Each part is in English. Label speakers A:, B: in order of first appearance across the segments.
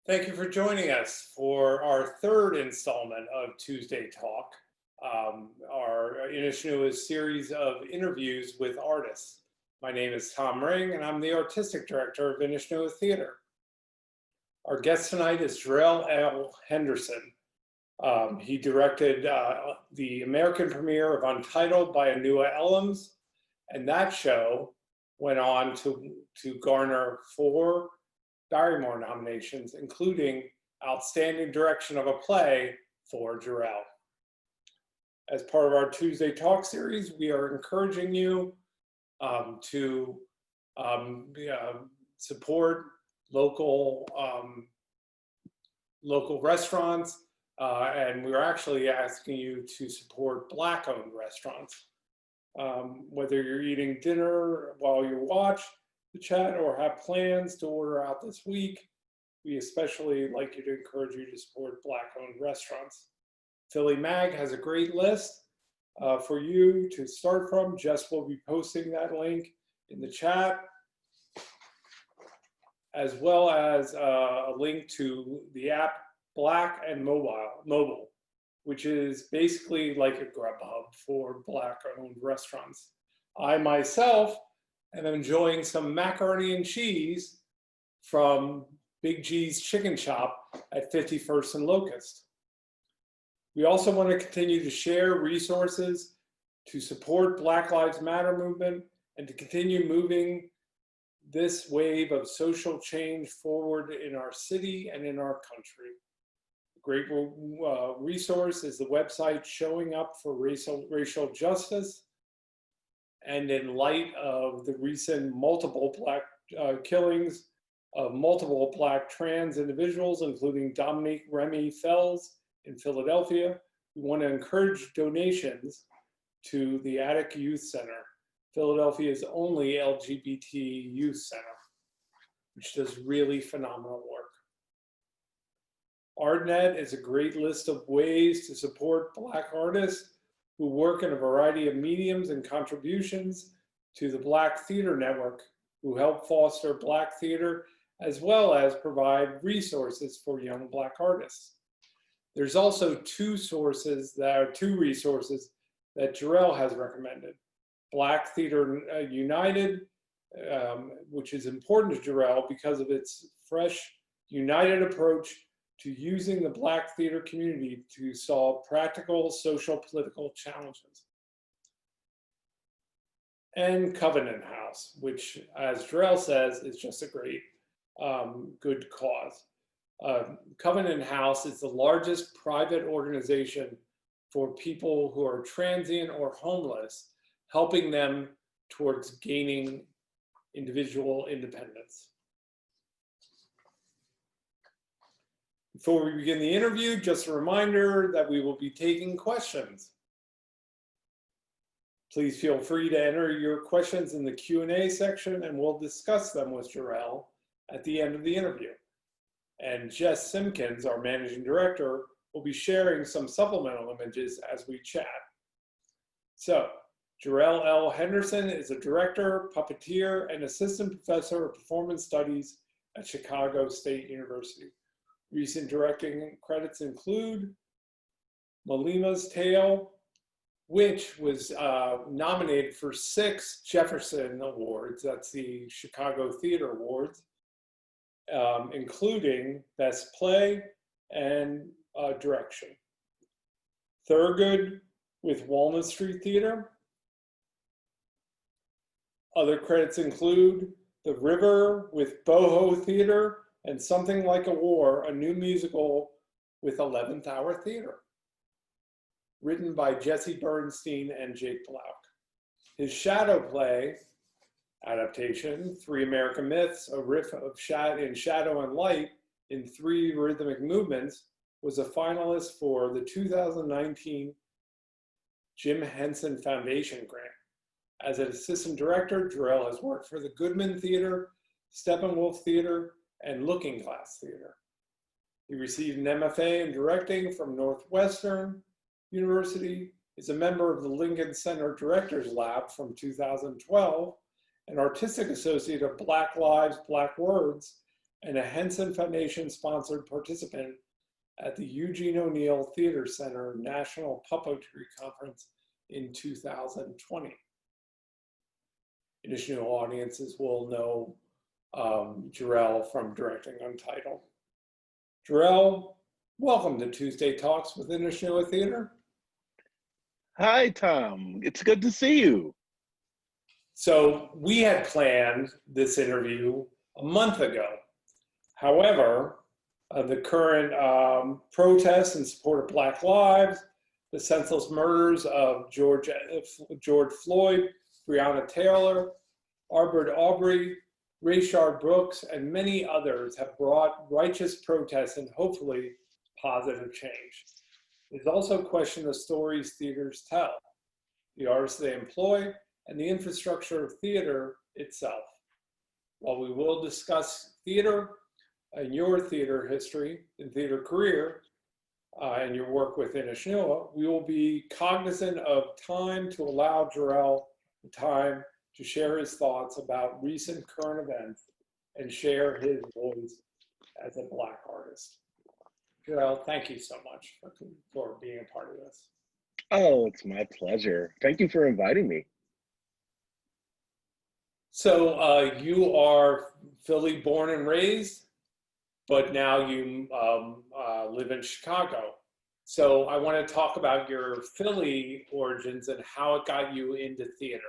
A: Thank you for joining us for our third installment of Tuesday Talk, our Inishnua's series of interviews with artists. My name is Tom Ring, and I'm the Artistic Director of Inishnua Theater. Our guest tonight is Jerrell L. Henderson. He directed the American premiere of Untitled by Anua Ellams, and that show went on to garner 4 Barrymore nominations, including Outstanding Direction of a Play for Jerrell. As part of our Tuesday Talk series, we are encouraging you to support local restaurants, and we're actually asking you to support Black-owned restaurants. Whether you're eating dinner while you watch the chat or have plans to order out this week, we especially like you to encourage you to support Black-owned restaurants. Philly Mag has a great list for you to start from. Jess will be posting that link in the chat, as well as a link to the app Black and Mobile, which is basically like a Grubhub for Black-owned restaurants. I myself am enjoying some macaroni and cheese from Big G's Chicken Shop at 51st and Locust. We also want to continue to share resources to support Black Lives Matter movement and to continue moving this wave of social change forward in our city and in our country. A great resource is the website Showing Up for Racial Justice. And in light of the recent multiple Black killings of multiple Black trans individuals, including Dominique Remy Fells in Philadelphia, we want to encourage donations to the Attic Youth Center, Philadelphia's only LGBT youth center, which does really phenomenal work. ArtNet is a great list of ways to support Black artists who work in a variety of mediums and contributions to the Black Theater Network, who help foster Black theater, as well as provide resources for young Black artists. There's also 2 resources that Jerrell has recommended. Black Theater United, which is important to Jerrell because of its fresh, united approach to using the Black theater community to solve practical social political challenges. And Covenant House, which, as Jerrell says, is just a great, good cause. Covenant House is the largest private organization for people who are transient or homeless, helping them towards gaining individual independence. Before we begin the interview, just a reminder that we will be taking questions. Please feel free to enter your questions in the Q&A section, and we'll discuss them with Jerrell at the end of the interview. And Jess Simpkins, our managing director, will be sharing some supplemental images as we chat. So, Jerrell L. Henderson is a director, puppeteer, and assistant professor of performance studies at Chicago State University. Recent directing credits include Malima's Tale, which was nominated for 6 Jefferson Awards, that's the Chicago Theater Awards, including Best Play and Direction. Thurgood with Walnut Street Theater. Other credits include The River with Boho Theater, and Something Like a War, a new musical with 11th Hour Theater, written by Jesse Bernstein and Jake Blouck. His shadow play adaptation, 3 American Myths, a riff of in shadow and light in 3 rhythmic movements, was a finalist for the 2019 Jim Henson Foundation grant. As an assistant director, Jerrell has worked for the Goodman Theater, Steppenwolf Theater, and Looking Glass Theater. He received an MFA in directing from Northwestern University, is a member of the Lincoln Center Directors Lab from 2012, an artistic associate of Black Lives, Black Words, and a Henson Foundation-sponsored participant at the Eugene O'Neill Theater Center National Puppetry Conference in 2020. Initial audiences will know Jerrell from directing Untitled. Jerrell, welcome to Tuesday Talks with Initial Theater.
B: Hi, Tom. It's good to see you.
A: So we had planned this interview a month ago. However, the current protests in support of Black lives, the senseless murders of George Floyd, Breonna Taylor, Arbor Aubrey, Rayshard Brooks, and many others have brought righteous protests and hopefully positive change. It is also a question of stories theaters tell, the artists they employ, and the infrastructure of theater itself. While we will discuss theater and your theater history and theater career and your work with Inishnoa, we will be cognizant of time to allow Jerrell the time to share his thoughts about recent current events and share his voice as a Black artist. Jerrell, thank you so much for being a part of this.
B: Oh, it's my pleasure. Thank you for inviting me.
A: So you are Philly born and raised, but now you live in Chicago. So I want to talk about your Philly origins and how it got you into theater.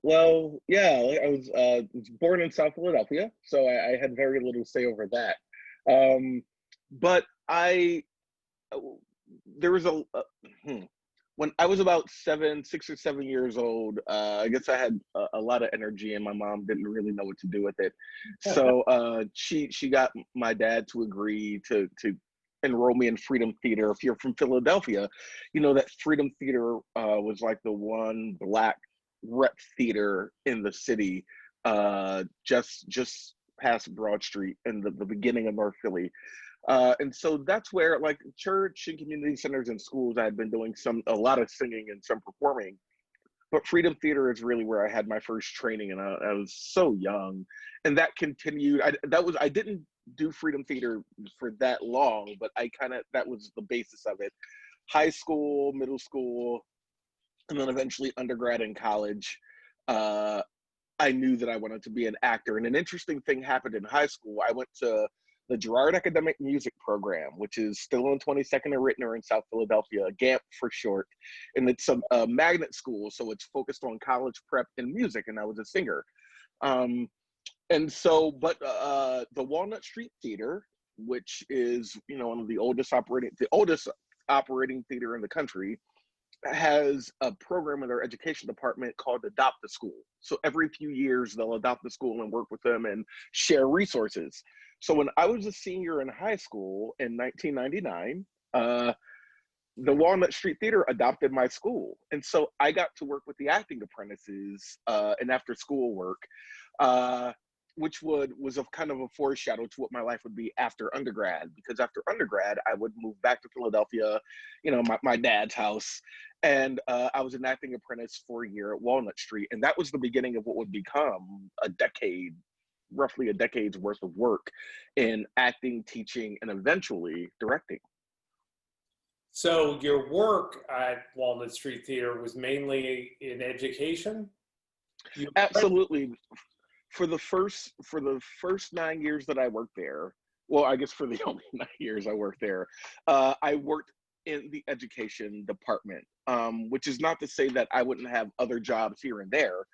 B: Well, yeah, I was born in South Philadelphia, so I had very little say over that. But there was when I was about 6 or 7 years old, I guess I had a lot of energy and my mom didn't really know what to do with it. So she got my dad to agree to enroll me in Freedom Theater. If you're from Philadelphia, you know that Freedom Theater was like the one Black rep theater in the city, just past Broad Street in the beginning of North Philly. And so that's where, like, church and community centers and schools, I had been doing a lot of singing and some performing, but Freedom Theater is really where I had my first training, and I was so young, and that continued. I didn't do Freedom Theater for that long, but that was the basis of it. High school, middle school, and then eventually undergrad and college. I knew that I wanted to be an actor, and an interesting thing happened in high school. I went to the Gerard Academic Music Program, which is still on 22nd and Rittner in South Philadelphia, GAMP for short. And it's a magnet school, so it's focused on college prep and music, and I was a singer. And so, but the Walnut Street Theater, which is, one of the oldest operating theater in the country, has a program in their education department called Adopt a School. So every few years, they'll adopt a school and work with them and share resources. So when I was a senior in high school in 1999, the Walnut Street Theater adopted my school. And so I got to work with the acting apprentices and after school work, which was a kind of a foreshadow to what my life would be after undergrad, because after undergrad, I would move back to Philadelphia, my dad's house. And I was an acting apprentice for a year at Walnut Street. And that was the beginning of what would become roughly a decade's worth of work in acting, teaching, and eventually directing.
A: So your work at Walnut Street Theater was mainly in education?
B: Absolutely. For the first 9 years that I worked there, well, I guess for the only 9 years I worked there, I worked in the education department, which is not to say that I wouldn't have other jobs here and there,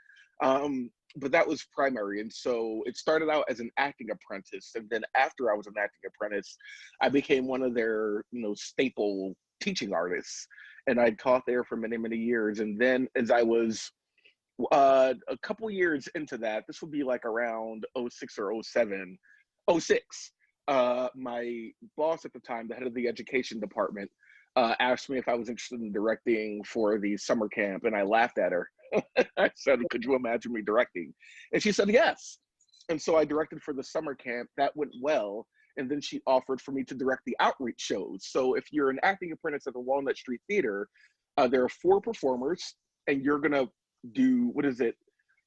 B: but that was primary. And so it started out as an acting apprentice, and then after I was an acting apprentice, I became one of their staple teaching artists, and I taught there for many, many years. And then as I was a couple years into that, this would be like around 06 or 07, 06, my boss at the time, the head of the education department, asked me if I was interested in directing for the summer camp, and I laughed at her. I said, "Could you imagine me directing?" And she said, "Yes." And so I directed for the summer camp. That went well. And then she offered for me to direct the outreach shows. So if you're an acting apprentice at the Walnut Street Theater, there are 4 performers, and you're going to do,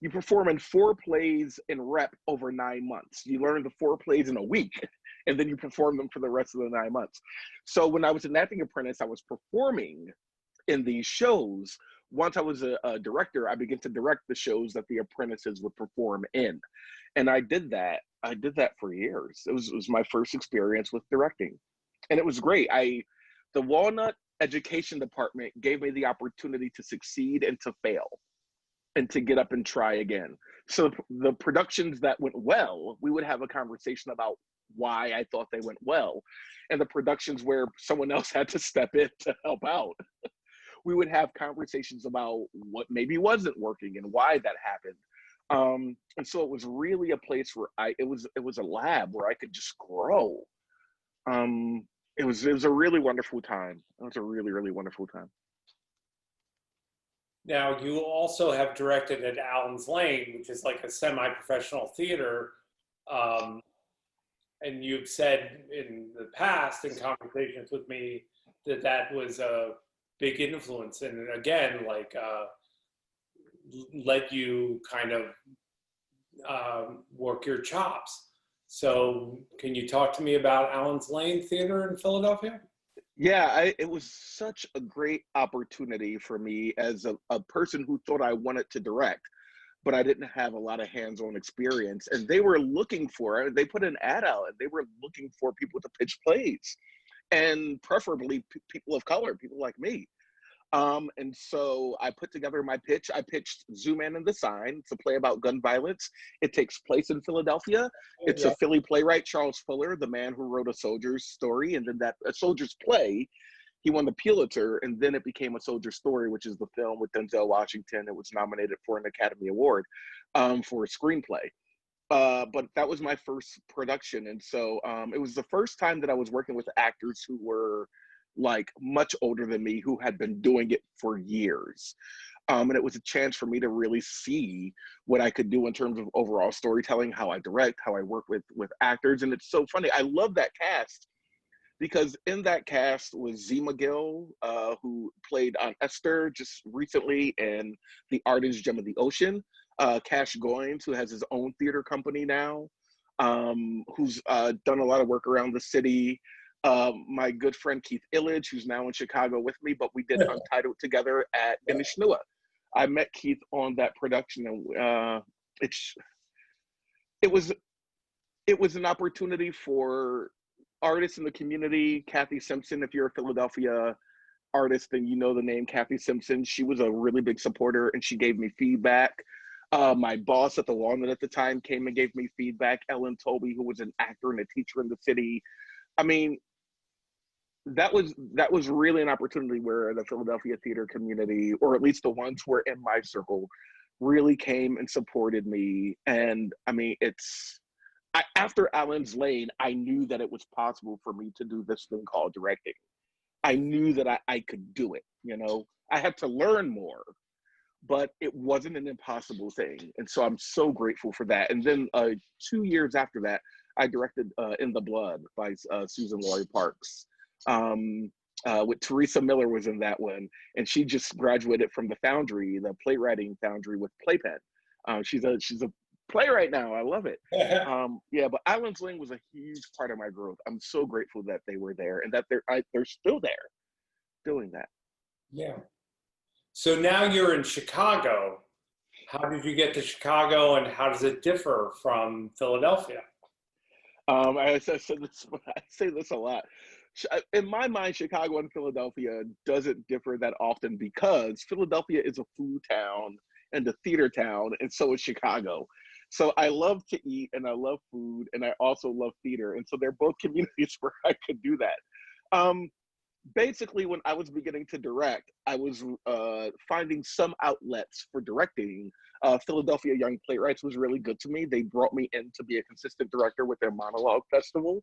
B: you perform in 4 plays in rep over 9 months. You learn the 4 plays in a week, and then you perform them for the rest of the 9 months. So when I was an acting apprentice, I was performing in these shows. Once I was a director, I began to direct the shows that the apprentices would perform in. And I did that. I did that for years. It was my first experience with directing. And it was great. The Walnut Education Department gave me the opportunity to succeed and to fail and to get up and try again. So the productions that went well, we would have a conversation about why I thought they went well. And the productions where someone else had to step in to help out, we would have conversations about what maybe wasn't working and why that happened. And so it was really a place where it was a lab where I could just grow. It was a really wonderful time. It was a really, really wonderful time.
A: Now, you also have directed at Allen's Lane, which is like a semi-professional theater. And you've said in the past, in conversations with me, that was a big influence. And again, like, let you kind of work your chops. So can you talk to me about Allen's Lane Theater in Philadelphia?
B: Yeah, it was such a great opportunity for me as a person who thought I wanted to direct, but I didn't have a lot of hands-on experience. And they were looking for, they put an ad out, and they were looking for people to pitch plays, and preferably people of color, people like me. And so I put together my pitch. I pitched Zoom In and the Sign. It's a play about gun violence. It takes place in Philadelphia. It's a Philly playwright, Charles Fuller, the man who wrote A Soldier's Story. And then A Soldier's Play, he won the Pulitzer, and then it became A Soldier's Story, which is the film with Denzel Washington. It was nominated for an Academy Award for a screenplay. But that was my first production. And so it was the first time that I was working with actors who were like much older than me, who had been doing it for years. And it was a chance for me to really see what I could do in terms of overall storytelling, how I direct, how I work with actors. And it's so funny. I love that cast because in that cast was Z McGill, who played on Esther just recently in The Artist Gem of the Ocean. Cash Goins, who has his own theater company now, who's done a lot of work around the city. My good friend Keith Illich, who's now in Chicago with me, but we did Untitled together at Innishnua. I met Keith on that production, and it was an opportunity for artists in the community. Kathy Simpson, if you're a Philadelphia artist, then you know the name Kathy Simpson. She was a really big supporter, and she gave me feedback. My boss at the Walnut at the time came and gave me feedback. Ellen Tolby, who was an actor and a teacher in the city. I mean, that was really an opportunity where the Philadelphia theater community, or at least the ones who were in my circle, really came and supported me. And I mean, after Allen's Lane, I knew that it was possible for me to do this thing called directing. I knew that I could do it, you know. I had to learn more, but it wasn't an impossible thing. And so I'm so grateful for that. And then 2 years after that, I directed In the Blood by Susan Laurie Parks. With Teresa Miller was in that one, and she just graduated from the Foundry, the playwriting Foundry with Playpen. She's a playwright now. I love it. Yeah, but Allen's Lane was a huge part of my growth. I'm so grateful that they were there and that they're still there doing that.
A: Yeah. So now you're in Chicago. How did you get to Chicago, and how does it differ from Philadelphia?
B: I say this a lot. In my mind, Chicago and Philadelphia doesn't differ that often because Philadelphia is a food town and a theater town, and so is Chicago. So I love to eat and I love food, and I also love theater. And so they're both communities where I could do that. Basically, when I was beginning to direct, I was finding some outlets for directing. Philadelphia Young Playwrights was really good to me. They brought me in to be a consistent director with their monologue festival.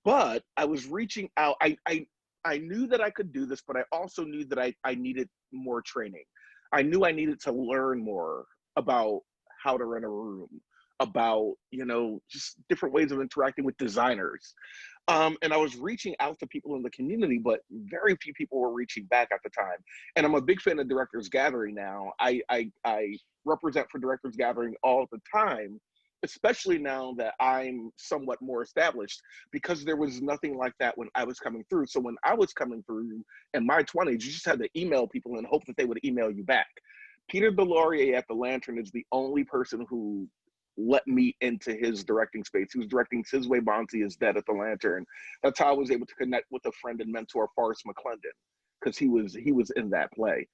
B: But I was reaching out. I knew that I could do this, but I also knew that I needed more training. I knew I needed to learn more about how to run a room, about, you know, just different ways of interacting with designers. And I was reaching out to people in the community, but very few people were reaching back at the time. And I'm a big fan of Directors Gathering now. I represent for Directors Gathering all the time, especially now that I'm somewhat more established, because there was nothing like that when I was coming through. So when I was coming through in my 20s, you just had to email people and hope that they would email you back. Peter Delorier at the Lantern is the only person who let me into his directing space. He was directing Sizwe Bonsi is Dead at the Lantern. That's how I was able to connect with a friend and mentor, Forrest McClendon, because he was in that play.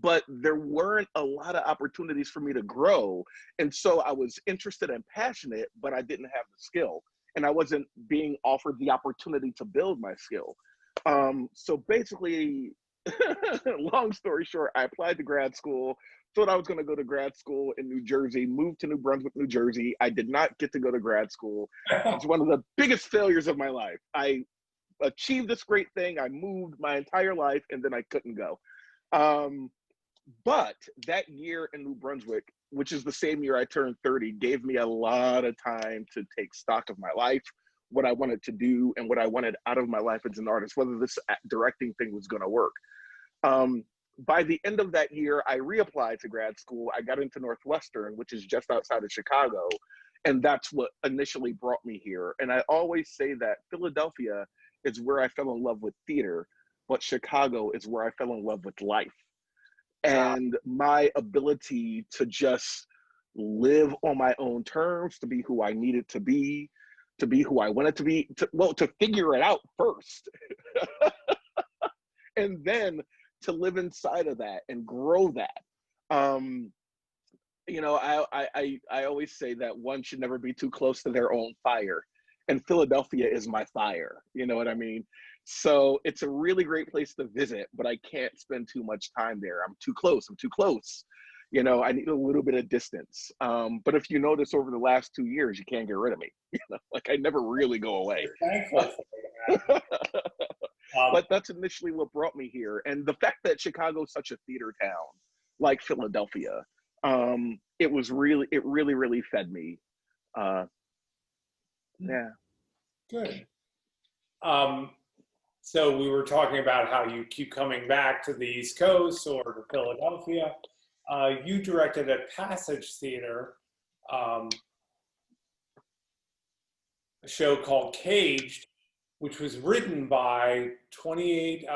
B: But there weren't a lot of opportunities for me to grow. And so I was interested and passionate, but I didn't have the skill. And I wasn't being offered the opportunity to build my skill. So basically, long story short, I applied to grad school, thought I was going to go to grad school in New Jersey, moved to New Brunswick, New Jersey. I did not get to go to grad school. It's one of the biggest failures of my life. I achieved this great thing. I moved my entire life, and then I couldn't go. But that year in New Brunswick, which is the same year I turned 30, gave me a lot of time to take stock of my life, what I wanted to do, and what I wanted out of my life as an artist, whether this directing thing was going to work. By the end of that year, I reapplied to grad school. I got into Northwestern, which is just outside of Chicago. And that's what initially brought me here. And I always say that Philadelphia is where I fell in love with theater, but Chicago is where I fell in love with life. And my ability to just live on my own terms, to be who I needed to be who I wanted to be, to figure it out first. And then to live inside of that and grow that. You know, I always say that one should never be too close to their own fire. And Philadelphia is my fire, you know what I mean? So it's a really great place to visit, but I can't spend too much time there. I'm too close. You know, I need a little bit of distance. But if you notice over the last 2 years, you can't get rid of me. You know, like I never really go away.
A: Thankful for that.
B: But that's initially what brought me here. And the fact that Chicago's such a theater town, like Philadelphia, it really fed me. Yeah.
A: Good. So we were talking about how you keep coming back to the East Coast or to Philadelphia. You directed at Passage Theater, a show called Caged, which was written by 28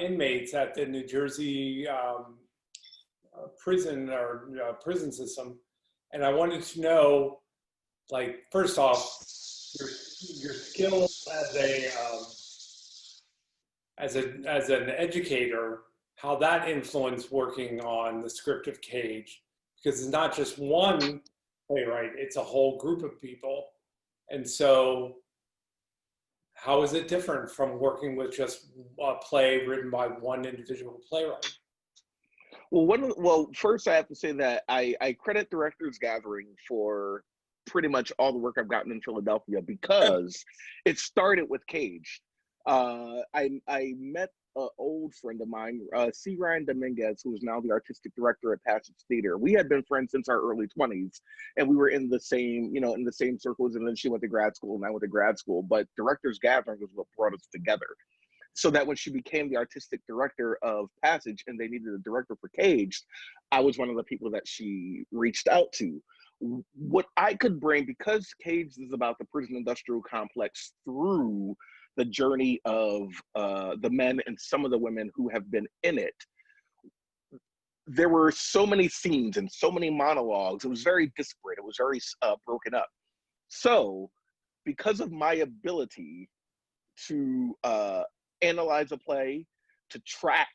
A: inmates at the New Jersey prison or prison system. And I wanted to know, like, first off, your skills as an educator, how that influenced working on the script of Cage, because it's not just one playwright, it's a whole group of people. And so how is it different from working with just a play written by one individual playwright?
B: Well, first I have to say that I credit Directors Gathering for pretty much all the work I've gotten in Philadelphia, because it started with Cage. I met an old friend of mine, C. Ryan Dominguez, who is now the artistic director at Passage Theater. We had been friends since our early 20s, and we were in the same circles. And then she went to grad school, and I went to grad school. But Directors Gathering was what brought us together, so that when she became the artistic director of Passage and they needed a director for Caged, I was one of the people that she reached out to. What I could bring, because Caged is about the prison industrial complex through the journey of the men and some of the women who have been in it, there were so many scenes and so many monologues. It was very disparate. It was very broken up. So because of my ability to analyze a play, to track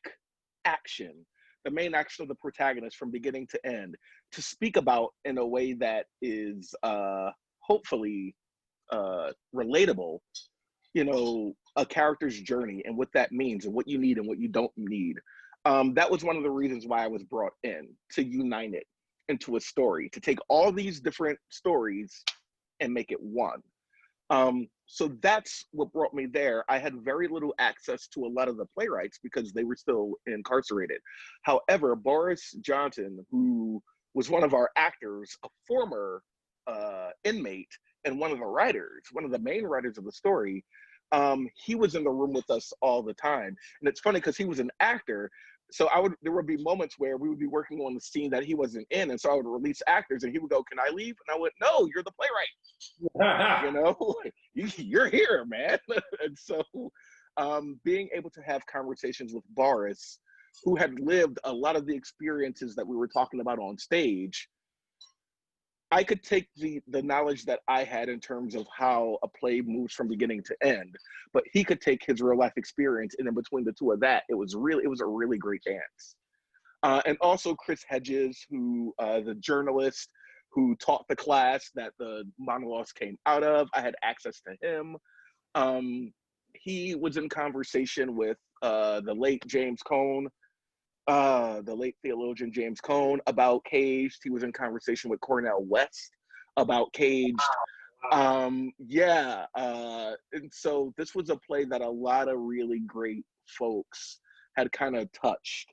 B: action, the main action of the protagonist from beginning to end, to speak about in a way that is hopefully relatable, you know, a character's journey and what that means and what you need and what you don't need. That was one of the reasons why I was brought in, to unite it into a story, to take all these different stories and make it one. So that's what brought me there. I had very little access to a lot of the playwrights because they were still incarcerated. However, Boris Johnson, who was one of our actors, a former inmate, and one of the writers, one of the main writers of the story, he was in the room with us all the time. And it's funny because he was an actor. So there would be moments where we would be working on the scene that he wasn't in. And so I would release actors and he would go, "Can I leave?" And I went, "No, you're the playwright. You know, you're here, man." And so being able to have conversations with Boris, who had lived a lot of the experiences that we were talking about on stage, I could take the knowledge that I had in terms of how a play moves from beginning to end, but he could take his real life experience, and in between the two of that, it was a really great dance. And also Chris Hedges, who the journalist who taught the class that the monologues came out of, I had access to him. He was in conversation with the late James Cone, the late theologian James Cone, about Caged. He was in conversation with Cornel West about Caged. And so this was a play that a lot of really great folks had kind of touched.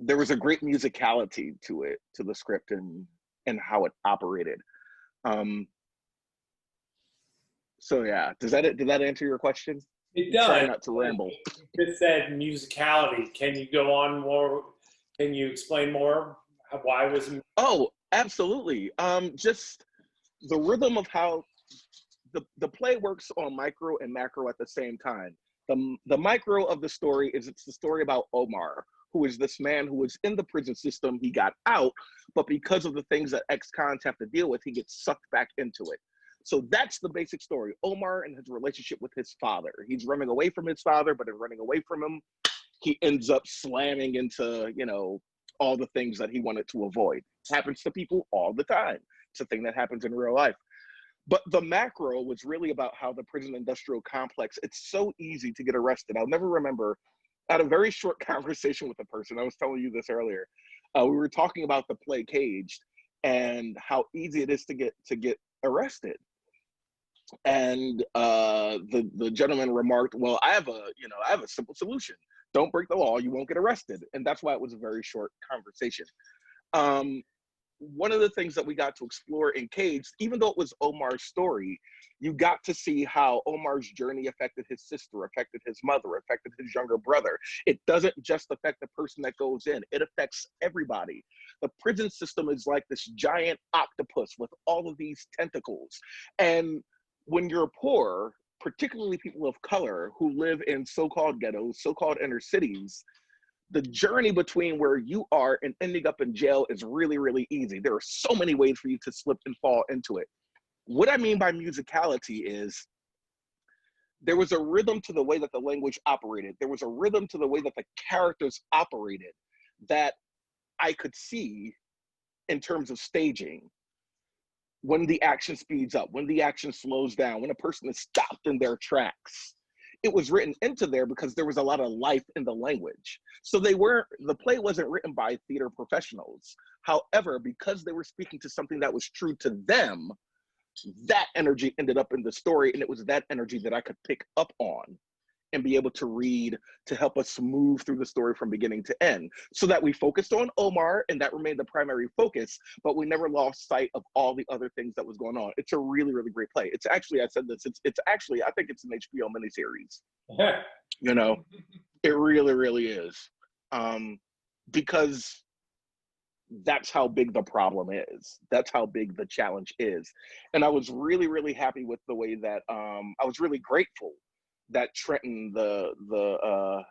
B: There was a great musicality to it, to the script and how it operated. So yeah, did that answer your question?
A: It does.
B: Try not to ramble.
A: You just said musicality. Can you go on more? Can you explain more? Why was it?
B: Oh, absolutely. Just the rhythm of how the play works on micro and macro at the same time. The micro of the story is, it's the story about Omar, who is this man who was in the prison system. He got out, but because of the things that ex-cons have to deal with, he gets sucked back into it. So that's the basic story. Omar and his relationship with his father. He's running away from his father, but in running away from him, he ends up slamming into, you know, all the things that he wanted to avoid. Happens to people all the time. It's a thing that happens in real life. But the macro was really about how the prison industrial complex, it's so easy to get arrested. I'll never remember, I had a very short conversation with a person. I was telling you this earlier. We were talking about the play Caged and how easy it is to get arrested. And the gentleman remarked, "Well, I have a simple solution. Don't break the law, you won't get arrested." And that's why it was a very short conversation. One of the things that we got to explore in Caged, even though it was Omar's story, you got to see how Omar's journey affected his sister, affected his mother, affected his younger brother. It doesn't just affect the person that goes in, it affects everybody. The prison system is like this giant octopus with all of these tentacles. And when you're poor, particularly people of color who live in so-called ghettos, so-called inner cities, the journey between where you are and ending up in jail is really, really easy. There are so many ways for you to slip and fall into it. What I mean by musicality is there was a rhythm to the way that the language operated. There was a rhythm to the way that the characters operated that I could see in terms of staging. When the action speeds up, when the action slows down, when a person is stopped in their tracks. It was written into there because there was a lot of life in the language. So the play wasn't written by theater professionals. However, because they were speaking to something that was true to them, that energy ended up in the story, and it was that energy that I could pick up on and be able to read to help us move through the story from beginning to end, so that we focused on Omar and that remained the primary focus, but we never lost sight of all the other things that was going on. It's a really, really great play. It's actually, I said this, it's actually, I think it's an HBO miniseries. You know, it really, really is. Because that's how big the problem is. That's how big the challenge is. And I was really, really happy with the way that, I was really grateful that Trenton, the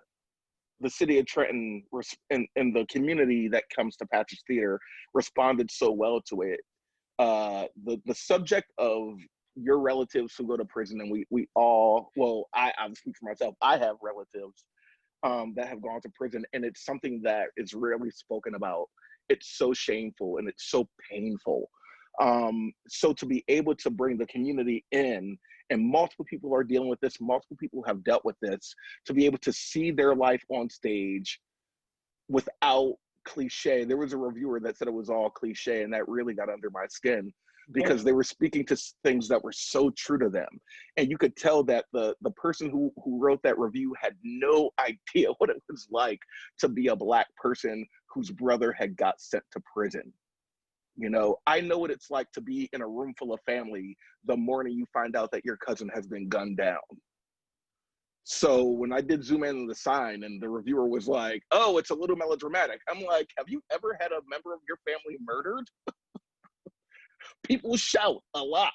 B: city of Trenton and the community that comes to Patches Theater responded so well to it. The subject of your relatives who go to prison, and we all, well, I'll speak for myself. I have relatives that have gone to prison, and it's something that is rarely spoken about. It's so shameful and it's so painful. So to be able to bring the community in, and multiple people are dealing with this, multiple people have dealt with this, to be able to see their life on stage without cliche. There was a reviewer that said it was all cliche, and that really got under my skin, because they were speaking to things that were so true to them. And you could tell that the person who wrote that review had no idea what it was like to be a Black person whose brother had got sent to prison. You know, I know what it's like to be in a room full of family the morning you find out that your cousin has been gunned down. So when I did zoom in on the sign and the reviewer was like, oh, it's a little melodramatic, I'm like, have you ever had a member of your family murdered? People shout a lot.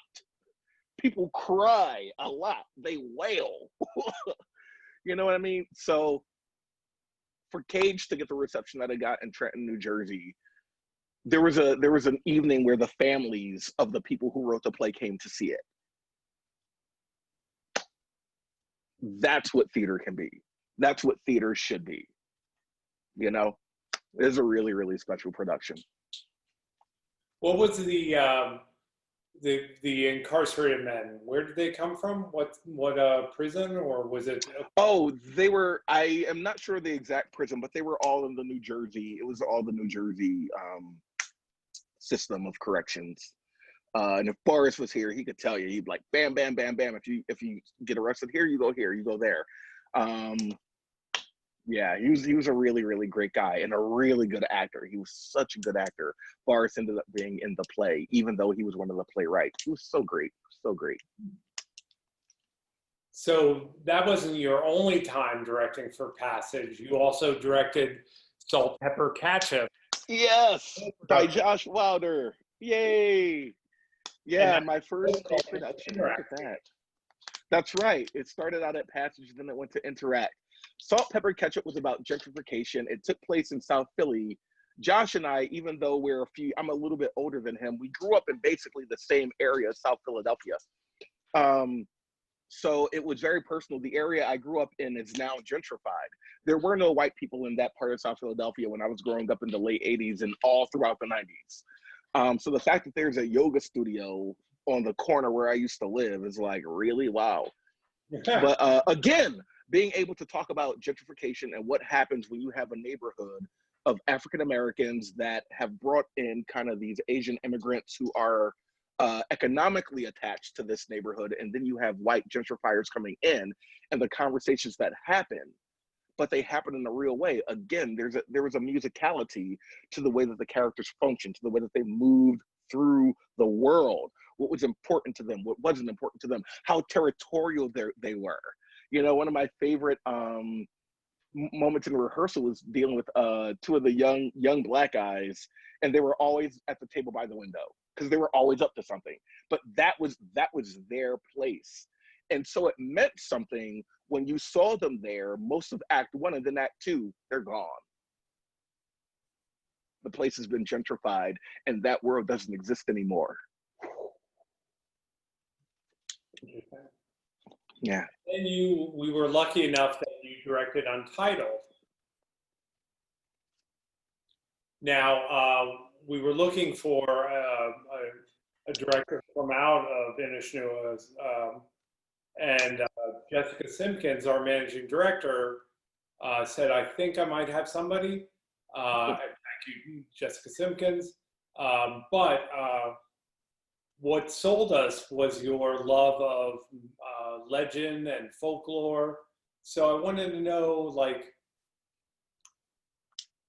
B: People cry a lot. They wail. You know what I mean? So for Cage to get the reception that it got in Trenton, New Jersey, there was an evening where the families of the people who wrote the play came to see it. That's what theater can be. That's what theater should be. You know, it is a really, really special production.
A: What was the incarcerated men? Where did they come from? What prison, or was it?
B: Oh, they were. I am not sure the exact prison, but they were all in the New Jersey. It was all the New Jersey system of corrections. And if Boris was here, he could tell you. He'd be like, bam, bam, bam, bam. If you get arrested here, you go here, you go there. Yeah, he was a really, really great guy and a really good actor. He was such a good actor. Boris ended up being in the play, even though he was one of the playwrights. He was so great, so great.
A: So that wasn't your only time directing for Passage. You also directed Salt, Pepper, Ketchup.
B: Yes, by Josh Wilder. Yay! Yeah, my first production. Look at that. That's right. It started out at Passage, then it went to Interact. Salt, Pepper, Ketchup was about gentrification. It took place in South Philly. Josh and I, even though I'm a little bit older than him, we grew up in basically the same area, South Philadelphia. So it was very personal. The area I grew up in is now gentrified. There were no white people in that part of South Philadelphia when I was growing up in the late 80s and all throughout the 90s. So the fact that there's a yoga studio on the corner where I used to live is like, really? Wow. But again, being able to talk about gentrification and what happens when you have a neighborhood of African Americans that have brought in kind of these Asian immigrants who are economically attached to this neighborhood, and then you have white gentrifiers coming in, and the conversations that happen, but they happen in a real way. Again, there was a musicality to the way that the characters function, to the way that they moved through the world, what was important to them, what wasn't important to them, how territorial they were. You know, one of my favorite moments in rehearsal was dealing with two of the young black guys, and they were always at the table by the window because they were always up to something. But that was their place, and so it meant something when you saw them there. Most of Act 1 and then Act 2, they're gone. The place has been gentrified, and that world doesn't exist anymore. Yeah.
A: And we were lucky enough that you directed Untitled. Now, we were looking for a director from out of Inishnuwa, and Jessica Simpkins, our managing director, said, I think I might have somebody. Thank you, Jessica Simpkins. But what sold us was your love of legend and folklore. So I wanted to know, like,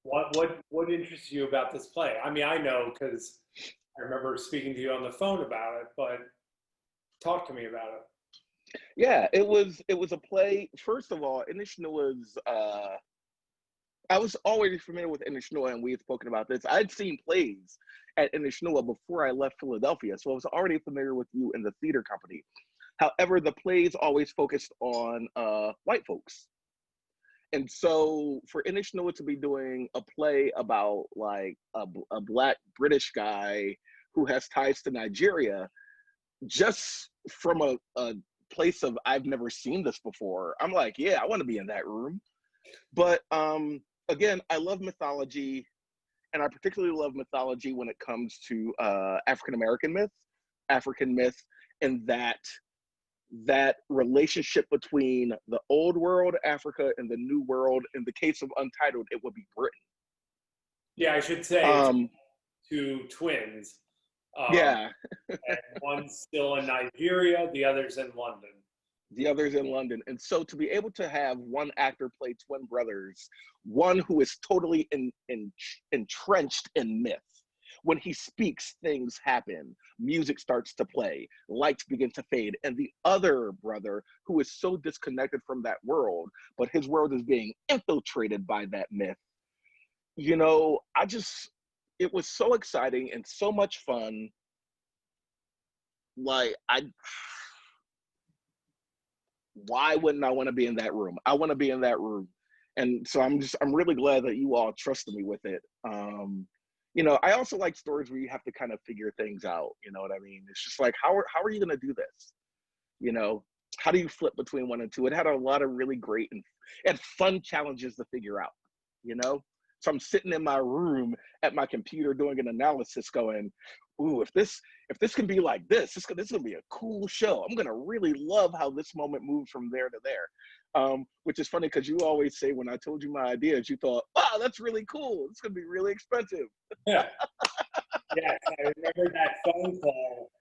A: what interests you about this play? I mean, I know because I remember speaking to you on the phone about it, but talk to me about it.
B: Yeah, it was a play. First of all, Inishnuwa's I was already familiar with Inishnuwa, and we had spoken about this. I'd seen plays at Inishnuwa before I left Philadelphia, so I was already familiar with you in the theater company. However, the plays always focused on white folks. And so for Inishnuwa to be doing a play about like a Black British guy who has ties to Nigeria, just from a place of I've never seen this before, I'm like, yeah, I want to be in that room. But again, I love mythology, and I particularly love mythology when it comes to African myth, and that relationship between the old world, Africa, and the new world. In the case of Untitled, it would be Britain.
A: Yeah, I should say two twins.
B: Yeah.
A: And one's still in Nigeria, the other's in London.
B: The other's in London. And so to be able to have one actor play twin brothers, one who is totally entrenched in myth, When he speaks, things happen. Music starts to play, lights begin to fade, and the other brother, who is so disconnected from that world, but his world is being infiltrated by that myth. You know, it was so exciting and so much fun. Like, why wouldn't I want to be in that room? I want to be in that room. And so I'm really glad that you all trusted me with it. You know, I also like stories where you have to kind of figure things out. You know what I mean? It's just like, how are you going to do this? You know, how do you flip between one and two? It had a lot of really great and fun challenges to figure out, you know? So I'm sitting in my room at my computer doing an analysis going, ooh, if this can be like this is gonna be a cool show. I'm gonna really love how this moment moves from there to there. Which is funny because you always say when I told you my ideas, you thought, wow, that's really cool. It's gonna be really expensive.
A: Yeah. Yes, I remember that phone call.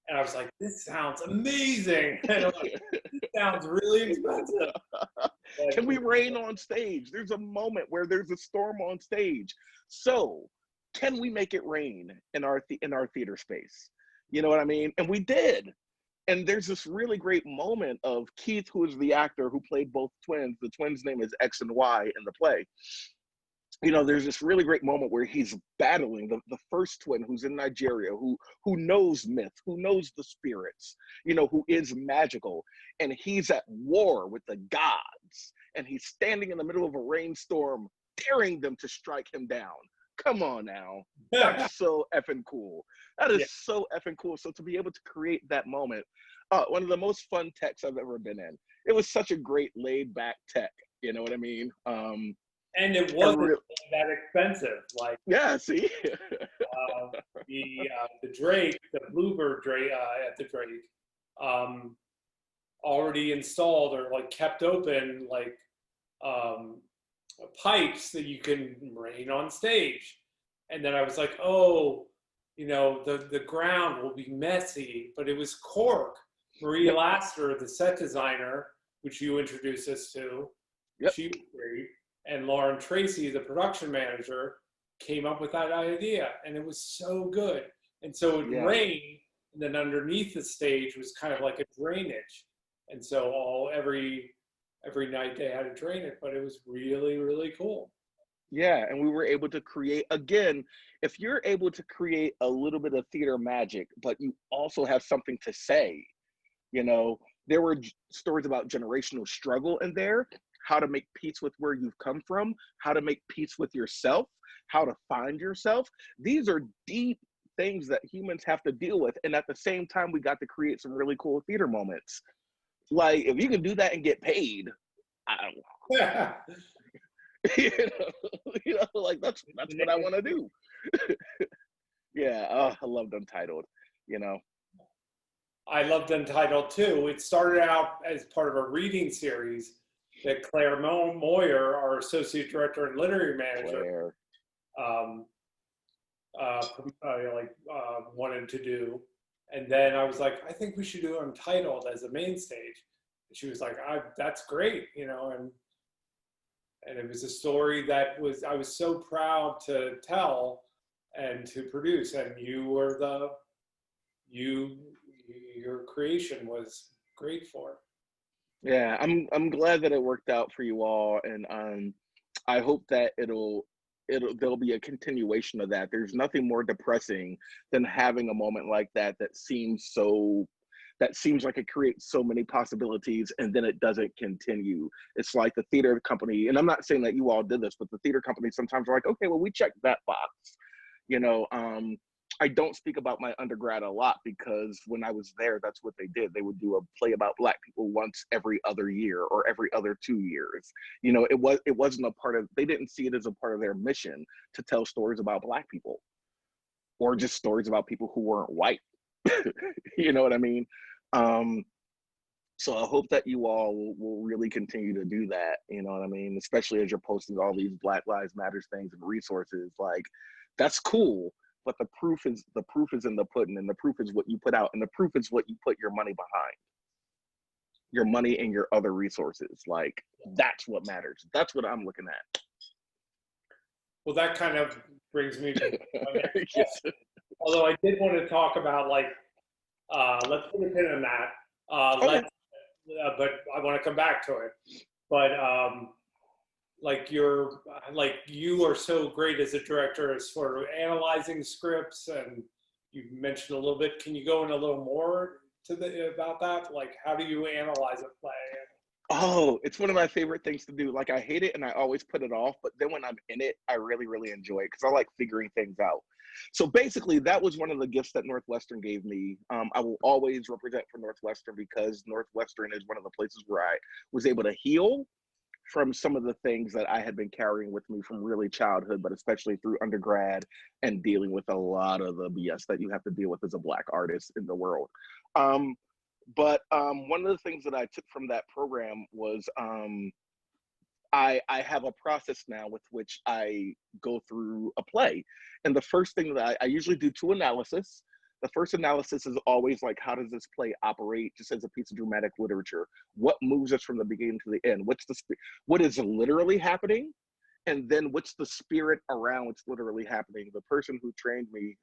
A: And I was like, this sounds amazing. And I'm like, this sounds really expensive.
B: Can we rain on stage? There's a moment where there's a storm on stage. So can we make it rain in our theater space? You know what I mean? And we did. And there's this really great moment of Keith, who is the actor who played both twins. The twins' name is X and Y in the play. You know, there's this really great moment where he's battling the first twin who's in Nigeria, who knows myth, who knows the spirits, you know, who is magical. And he's at war with the gods. And he's standing in the middle of a rainstorm, daring them to strike him down. Come on now. That's so effing cool. That is so effing cool. So to be able to create that moment, one of the most fun techs I've ever been in. It was such a great laid back tech. You know what I mean?
A: And it wasn't that expensive. Like,
B: yeah, see,
A: the Drake, the Bluebird Drake at the Drake, already installed or like kept open like pipes that you can rain on stage. And then I was like, oh, you know, the ground will be messy, but it was cork. Maria Laster, the set designer, which you introduced us to, she was great. And Lauren Tracy, the production manager, came up with that idea, and it was so good. And so it rained, and then underneath the stage was kind of like a drainage. And so every night they had to drain it, but it was really, really cool.
B: Yeah, and we were able to create, again, if you're able to create a little bit of theater magic, but you also have something to say, you know, there were stories about generational struggle in there, how to make peace with where you've come from, how to make peace with yourself, how to find yourself. These are deep things that humans have to deal with. And at the same time, we got to create some really cool theater moments. Like, if you can do that and get paid, I don't know. you know, like that's what I want to do. Yeah, I loved Untitled, you know.
A: I loved Untitled too. It started out as part of a reading series that Claire Moyer, our associate director and literary manager, wanted to do. And then I was like, I think we should do Untitled as a main stage. And she was like, that's great, you know, and it was a story that I was so proud to tell and to produce. And your creation was great for it.
B: Yeah, I'm glad that it worked out for you all, and I hope that there'll be a continuation of that. There's nothing more depressing than having a moment like that seems like it creates so many possibilities and then it doesn't continue. It's like the theater company, and I'm not saying that you all did this, but the theater company sometimes are like, okay, well, we checked that box. You know, I don't speak about my undergrad a lot because when I was there, that's what they did. They would do a play about Black people once every other year or every other 2 years. You know, it wasn't a part of, they didn't see it as a part of their mission to tell stories about Black people or just stories about people who weren't white. You know what I mean? So I hope that you all will really continue to do that. You know what I mean? Especially as you're posting all these Black Lives Matters things and resources. Like, that's cool. But the proof is in the pudding, and the proof is what you put out, and the proof is what you put your money behind. Your money and your other resources. Like, that's what matters. That's what I'm looking at.
A: Well, that kind of brings me to my next
B: Yes.
A: question. Although I did want to talk about like, let's put a pin in that.
B: Okay.
A: But I want to come back to it. But like you are so great as a director as sort of analyzing scripts, and you mentioned a little bit. Can you go in a little more about that? Like, how do you analyze a play?
B: Oh, it's one of my favorite things to do. Like I hate it and I always put it off, but then when I'm in it, I really, really enjoy it because I like figuring things out. So basically, that was one of the gifts that Northwestern gave me. I will always represent for Northwestern because Northwestern is one of the places where I was able to heal from some of the things that I had been carrying with me from really childhood, but especially through undergrad and dealing with a lot of the BS that you have to deal with as a Black artist in the world. But one of the things that I took from that program was I have a process now with which I go through a play. And the first thing that I usually do two analysis. The first analysis is always like, how does this play operate just as a piece of dramatic literature? What moves us from the beginning to the end? What is literally happening? And then what's the spirit around what's literally happening? The person who trained me,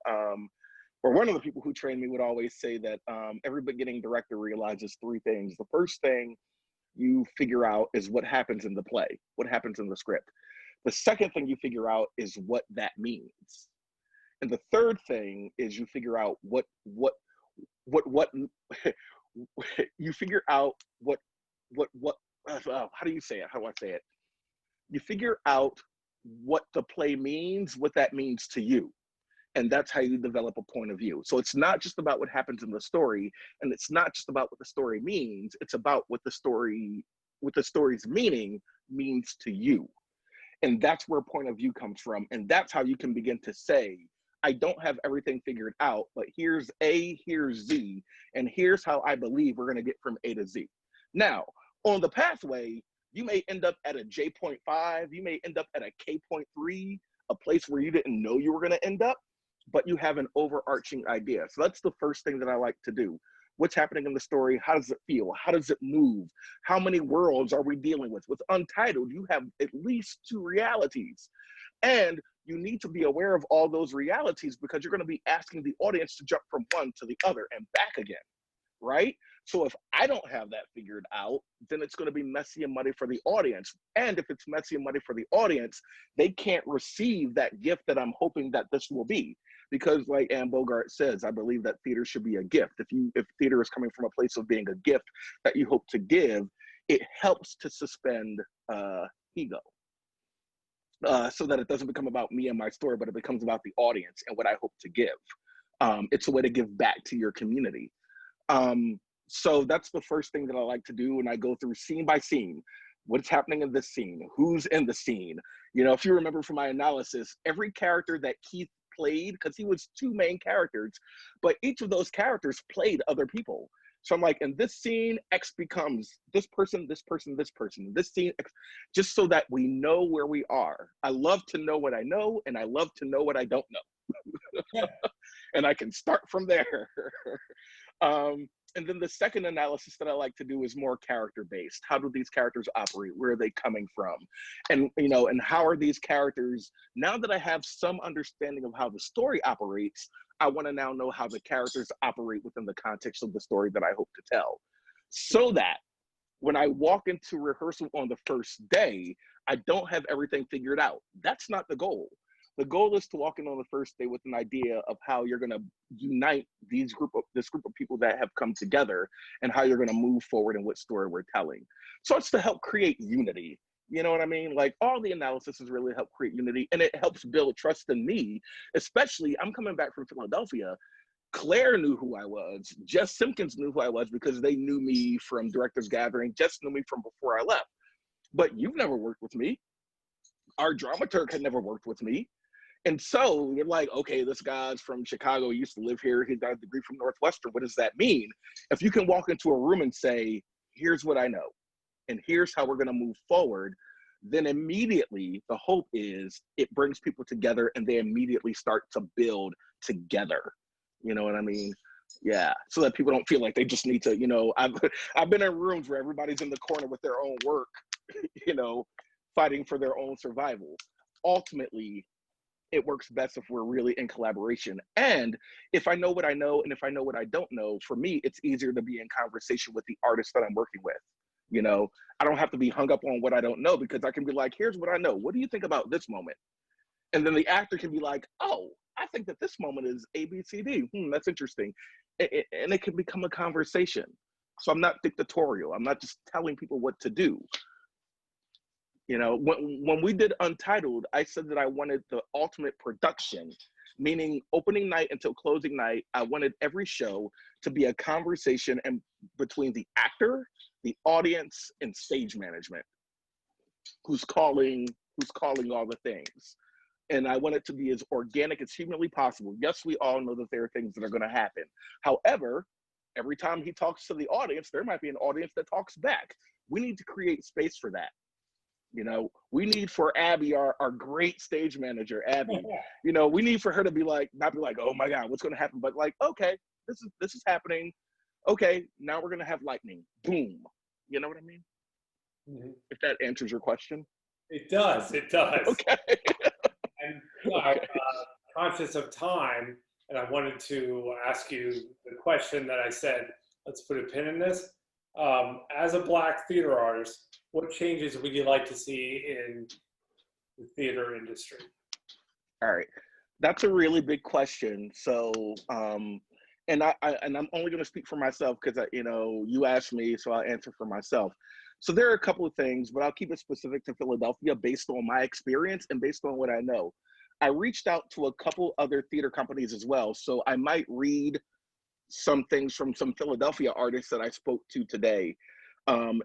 B: or one of the people who trained me would always say that every beginning director realizes three things. The first thing you figure out is what happens in the play, what happens in the script. The second thing you figure out is what that means. And the third thing is you figure out what you figure out what how do you say it? How do I say it? You figure out what the play means, what that means to you. And that's how you develop a point of view. So it's not just about what happens in the story, and it's not just about what the story means, it's about what the story's meaning means to you. And that's where point of view comes from. And that's how you can begin to say, I don't have everything figured out, but here's A, here's Z, and here's how I believe we're going to get from A to Z. Now, on the pathway, you may end up at a J.5, you may end up at a K.3, a place where you didn't know you were going to end up, but you have an overarching idea. So that's the first thing that I like to do. What's happening in the story? How does it feel? How does it move? How many worlds are we dealing with? With Untitled, you have at least two realities. And you need to be aware of all those realities because you're going to be asking the audience to jump from one to the other and back again, right? So if I don't have that figured out, then it's going to be messy and muddy for the audience. And if it's messy and muddy for the audience, they can't receive that gift that I'm hoping that this will be. Because like Anne Bogart says, I believe that theater should be a gift. If theater is coming from a place of being a gift that you hope to give, it helps to suspend ego. So that it doesn't become about me and my story, but it becomes about the audience and what I hope to give. It's a way to give back to your community. So that's the first thing that I like to do, and I go through scene by scene. What's happening in this scene? Who's in the scene? You know, if you remember from my analysis, every character that Keith played, because he was two main characters, but each of those characters played other people. So I'm like, in this scene, X becomes this person, this person, this person. This scene, X, just so that we know where we are. I love to know what I know, and I love to know what I don't know. And I can start from there. And then the second analysis that I like to do is more character-based. How do these characters operate? Where are they coming from? And, you know, and how are these characters, now that I have some understanding of how the story operates, I want to now know how the characters operate within the context of the story that I hope to tell. So that when I walk into rehearsal on the first day, I don't have everything figured out. That's not the goal. The goal is to walk in on the first day with an idea of how you're going to unite this group of people that have come together and how you're going to move forward and what story we're telling. So it's to help create unity. You know what I mean? Like all the analysis is really help create unity, and it helps build trust in me, especially I'm coming back from Philadelphia. Claire knew who I was. Jess Simpkins knew who I was because they knew me from Directors Gathering. Jess knew me from before I left. But you've never worked with me. Our dramaturg had never worked with me. And so you're like, okay, this guy's from Chicago, he used to live here, he got a degree from Northwestern. What does that mean? If you can walk into a room and say, here's what I know, and here's how we're going to move forward, then immediately the hope is it brings people together and they immediately start to build together. You know what I mean? Yeah. So that people don't feel like they just need to, you know, I've been in rooms where everybody's in the corner with their own work, you know, fighting for their own survival. Ultimately, it works best if we're really in collaboration. And if I know what I know and if I know what I don't know, for me, it's easier to be in conversation with the artist that I'm working with. You know, I don't have to be hung up on what I don't know, because I can be like, here's what I know. What do you think about this moment? And then the actor can be like, oh, I think that this moment is A, B, C, D. That's interesting. And it can become a conversation. So I'm not dictatorial. I'm not just telling people what to do. You know, when we did Untitled, I said that I wanted the ultimate production, meaning opening night until closing night. I wanted every show to be a conversation and between the actor, the audience, and stage management, who's calling all the things. And I want it to be as organic as humanly possible. Yes, we all know that there are things that are going to happen. However, every time he talks to the audience, there might be an audience that talks back. We need to create space for that. You know, we need for Abby, our great stage manager, Abby, you know, we need for her to be like, not be like, oh my God, what's going to happen? But like, okay, this is happening. Okay, now we're going to have lightning. Boom. You know what I mean? Mm-hmm. If that answers your question.
A: It does. It does.
B: Okay.
A: And I'm conscious of time, and I wanted to ask you the question that I said, let's put a pin in this. As a Black theater artist, what changes would you like to see in the theater industry?
B: All right, that's a really big question. So, and I'm only going to speak for myself because you know, you asked me, so I'll answer for myself. So there are a couple of things, but I'll keep it specific to Philadelphia based on my experience and based on what I know. I reached out to a couple other theater companies as well, so I might read some things from some Philadelphia artists that I spoke to today,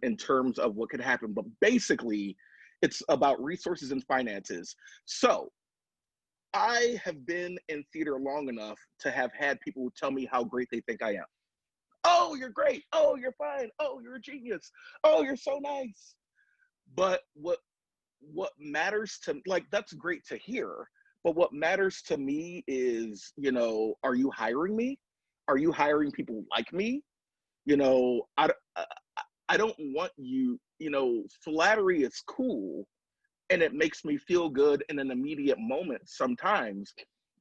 B: in terms of what could happen. But basically, it's about resources and finances. So I have been in theater long enough to have had people tell me how great they think I am. Oh, you're great. Oh, you're fine. Oh, you're a genius. Oh, you're so nice. But what matters to, like, that's great to hear. But what matters to me is, you know, are you hiring me? Are you hiring people like me? You know, I don't want you, you know, flattery is cool and it makes me feel good in an immediate moment sometimes.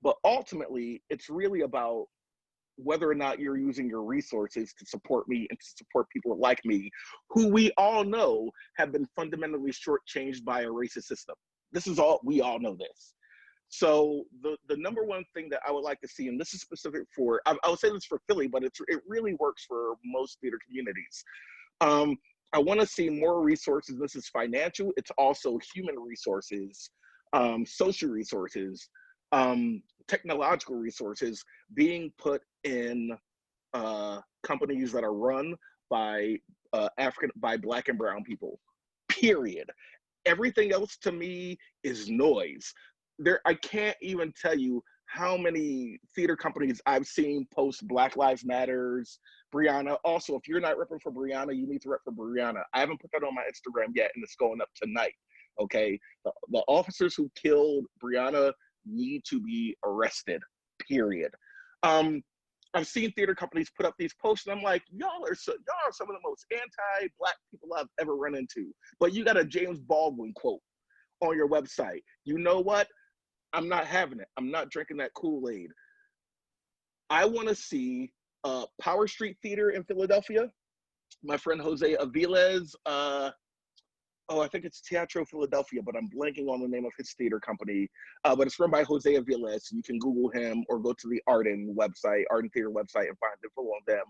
B: But ultimately, it's really about whether or not you're using your resources to support me and to support people like me, who we all know have been fundamentally shortchanged by a racist system. We all know this. So the number one thing that I would like to see, and this is specific for, I would say this for Philly, but it really works for most theater communities. I want to see more resources. This is financial. It's also human resources, social resources, technological resources being put in companies that are run by by Black and brown people, period. Everything else to me is noise. I can't even tell you how many theater companies I've seen post Black Lives Matters, Brianna. Also, if you're not repping for Brianna, you need to rep for Brianna. I haven't put that on my Instagram yet, and it's going up tonight. Okay, the officers who killed Brianna need to be arrested, period. I've seen theater companies put up these posts, and I'm like, y'all are some of the most anti-Black people I've ever run into. But you got a James Baldwin quote on your website. You know what? I'm not having it. I'm not drinking that Kool-Aid. I want to see Power Street Theater in Philadelphia. My friend Jose Aviles, I think it's Teatro Philadelphia, but I'm blanking on the name of his theater company. But it's run by Jose Aviles. You can Google him or go to the Arden Theater website, and find info on them.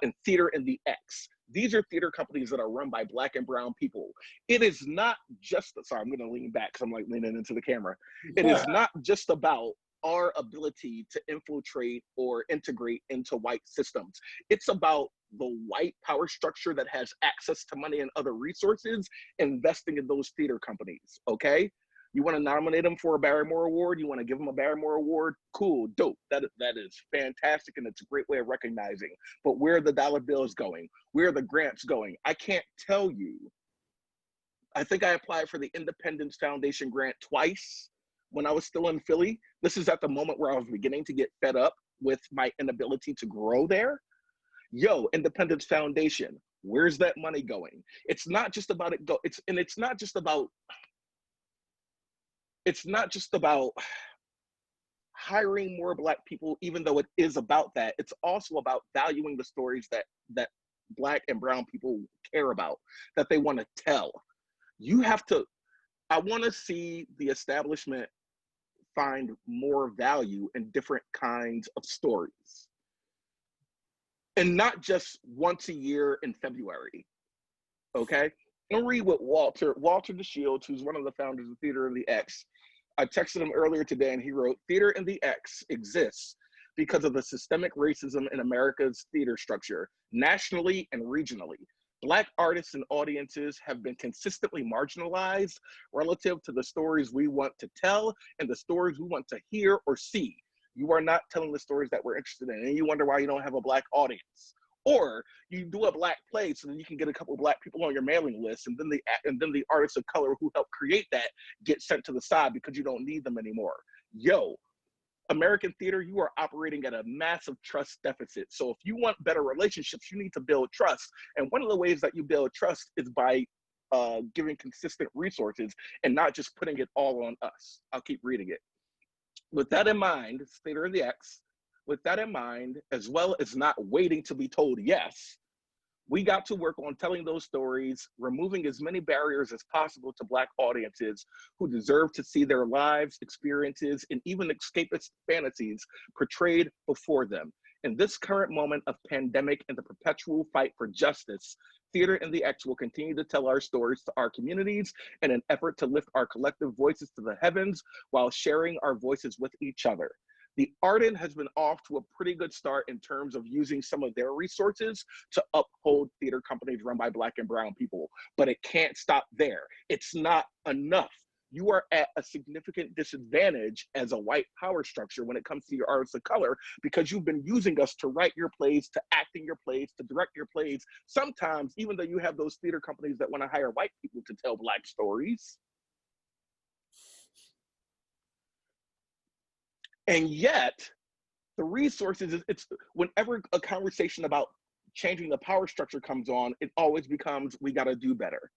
B: And Theater in the X. These are theater companies that are run by Black and brown people. It is not just, sorry, I'm going to lean back because I'm like leaning into the camera. It is not just about our ability to infiltrate or integrate into white systems. It's about the white power structure that has access to money and other resources investing in those theater companies, okay? You want to nominate them for a Barrymore Award? You want to give them a Barrymore Award? Cool, dope. That is fantastic, and it's a great way of recognizing. But where are the dollar bills going? Where are the grants going? I can't tell you. I think I applied for the Independence Foundation grant twice when I was still in Philly. This is at the moment where I was beginning to get fed up with my inability to grow there. Yo, Independence Foundation, where's that money going? It's not just about it's not just about it's not just about hiring more Black people, even though it is about that. It's also about valuing the stories that Black and brown people care about, that they want to tell. You have to, I want to see the establishment find more value in different kinds of stories. And not just once a year in February, okay? And read what Walter DeShields, who's one of the founders of Theater in the X, I texted him earlier today and he wrote, Theater in the X exists because of the systemic racism in America's theater structure, nationally and regionally. Black artists and audiences have been consistently marginalized relative to the stories we want to tell and the stories we want to hear or see. You are not telling the stories that we're interested in, and you wonder why you don't have a Black audience. Or you do a Black play so that you can get a couple Black people on your mailing list, and then the artists of color who helped create that get sent to the side because you don't need them anymore. Yo, American theater, you are operating at a massive trust deficit. So if you want better relationships, you need to build trust. And one of the ways that you build trust is by giving consistent resources and not just putting it all on us. I'll keep reading it. With that in mind, it's Theater in the X. With that in mind, as well as not waiting to be told yes, we got to work on telling those stories, removing as many barriers as possible to Black audiences who deserve to see their lives, experiences, and even escapist fantasies portrayed before them. In this current moment of pandemic and the perpetual fight for justice, Theater in the X will continue to tell our stories to our communities in an effort to lift our collective voices to the heavens while sharing our voices with each other. The Arden has been off to a pretty good start in terms of using some of their resources to uphold theater companies run by Black and brown people, but it can't stop there. It's not enough. You are at a significant disadvantage as a white power structure when it comes to your artists of color, because you've been using us to write your plays, to act in your plays, to direct your plays. Sometimes, even though you have those theater companies that want to hire white people to tell Black stories. And yet, the resources, it's whenever a conversation about changing the power structure comes on, it always becomes, we got to do better.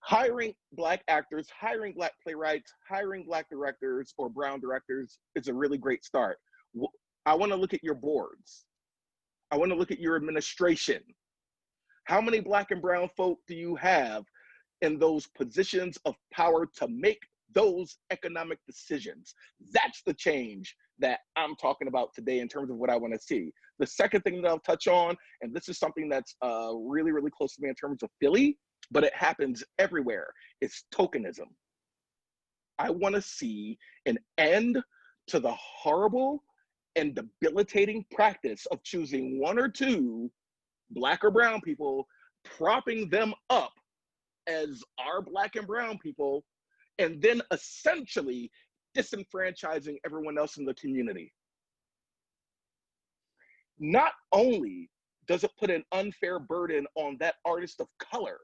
B: Hiring Black actors, hiring Black playwrights, hiring Black directors or brown directors is a really great start. I want to look at your boards. I want to look at your administration. How many Black and brown folk do you have in those positions of power to make those economic decisions? That's the change that I'm talking about today in terms of what I want to see. The second thing that I'll touch on, and this is something that's really, really close to me in terms of Philly, but it happens everywhere, is tokenism. I want to see an end to the horrible and debilitating practice of choosing one or two Black or brown people, propping them up as our Black and brown people, and then essentially disenfranchising everyone else in the community. Not only does it put an unfair burden on that artist of color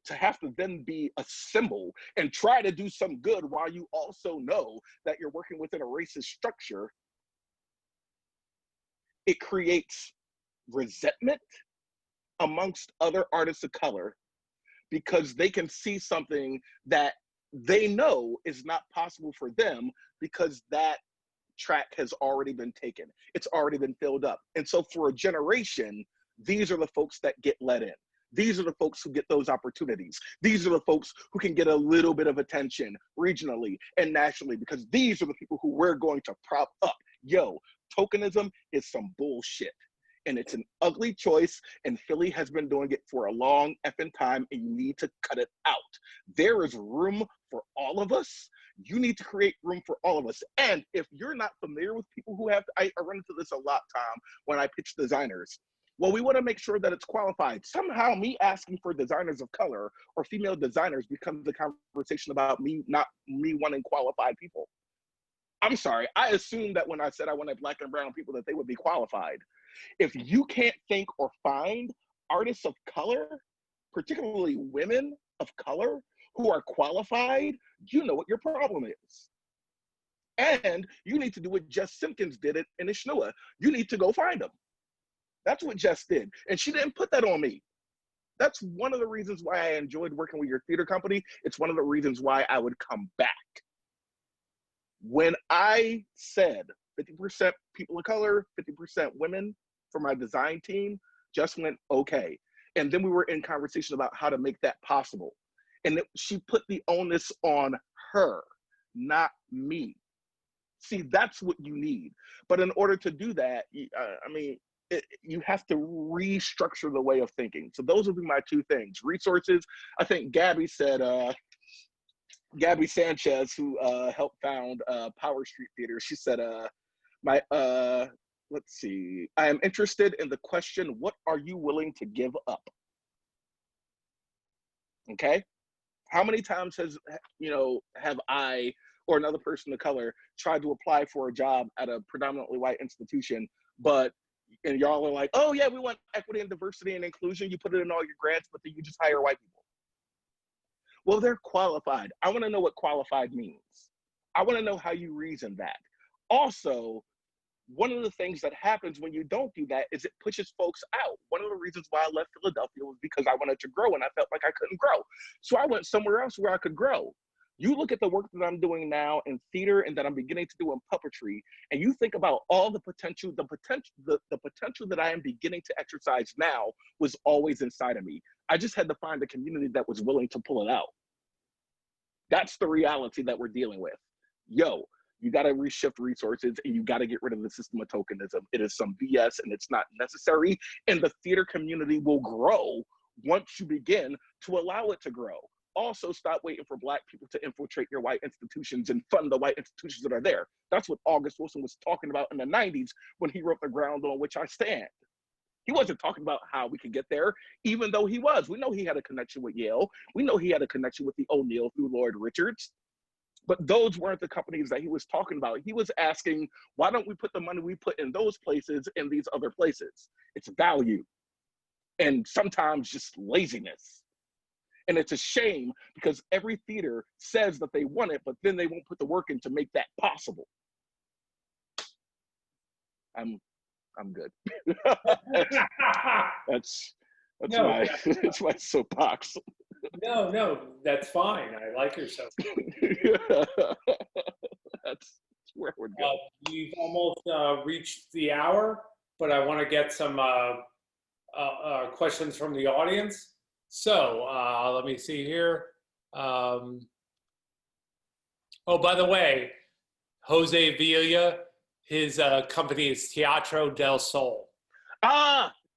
B: to have to then be a symbol and try to do some good while you also know that you're working within a racist structure, it creates resentment amongst other artists of color because they can see something that they know is not possible for them because that track has already been taken. It's already been filled up. And so for a generation, these are the folks that get let in. These are the folks who get those opportunities. These are the folks who can get a little bit of attention regionally and nationally, because these are the people who we're going to prop up. Yo, tokenism is some bullshit. And it's an ugly choice, and Philly has been doing it for a long effing time, and you need to cut it out. There is room for all of us. You need to create room for all of us. And if you're not familiar with people who have, I run into this a lot, Tom, when I pitch designers. Well, we want to make sure that it's qualified. Somehow me asking for designers of color or female designers becomes a conversation about me wanting qualified people. I'm sorry, I assumed that when I said I wanted Black and brown people that they would be qualified. If you can't think or find artists of color, particularly women of color, who are qualified, you know what your problem is. And you need to do what Jess Simpkins did in Ishnua. You need to go find them. That's what Jess did. And she didn't put that on me. That's one of the reasons why I enjoyed working with your theater company. It's one of the reasons why I would come back. When I said 50% people of color, 50% women for my design team, just went okay. And then we were in conversation about how to make that possible. And she put the onus on her, not me. See, that's what you need. But in order to do that, you have to restructure the way of thinking. So those would be my two things. Resources, I think Gabby said, Gabby Sanchez, who helped found Power Street Theater, she said, let's see, I am interested in the question, what are you willing to give up? Okay? How many times have I or another person of color tried to apply for a job at a predominantly white institution, and y'all are like, oh yeah, we want equity and diversity and inclusion. You put it in all your grants, but then you just hire white people. Well, they're qualified. I want to know what qualified means. I want to know how you reason that. Also, one of the things that happens when you don't do that is it pushes folks out. One of the reasons why I left Philadelphia was because I wanted to grow and I felt like I couldn't grow. So I went somewhere else where I could grow. You look at the work that I'm doing now in theater and that I'm beginning to do in puppetry, and you think about all the potential that I am beginning to exercise now was always inside of me. I just had to find a community that was willing to pull it out. That's the reality that we're dealing with. Yo, you got to reshift resources and you got to get rid of the system of tokenism. It is some BS and it's not necessary. And the theater community will grow once you begin to allow it to grow. Also, stop waiting for Black people to infiltrate your white institutions and fund the white institutions that are there. That's what August Wilson was talking about in the 90s when he wrote The Ground on Which I Stand. He wasn't talking about how we could get there, even though he was. We know he had a connection with Yale. We know he had a connection with the O'Neill through Lloyd Richards. But those weren't the companies that he was talking about. He was asking, why don't we put the money we put in those places in these other places? It's value and sometimes just laziness. And it's a shame because every theater says that they want it, but then they won't put the work in to make that possible. I'm good. that's my soapbox.
A: No, that's fine. I like your soapbox.
B: That's where we're going.
A: We've almost reached the hour, but I want to get some questions from the audience. So let me see here. Oh, by the way, Jose Villa, his company is Teatro del Sol.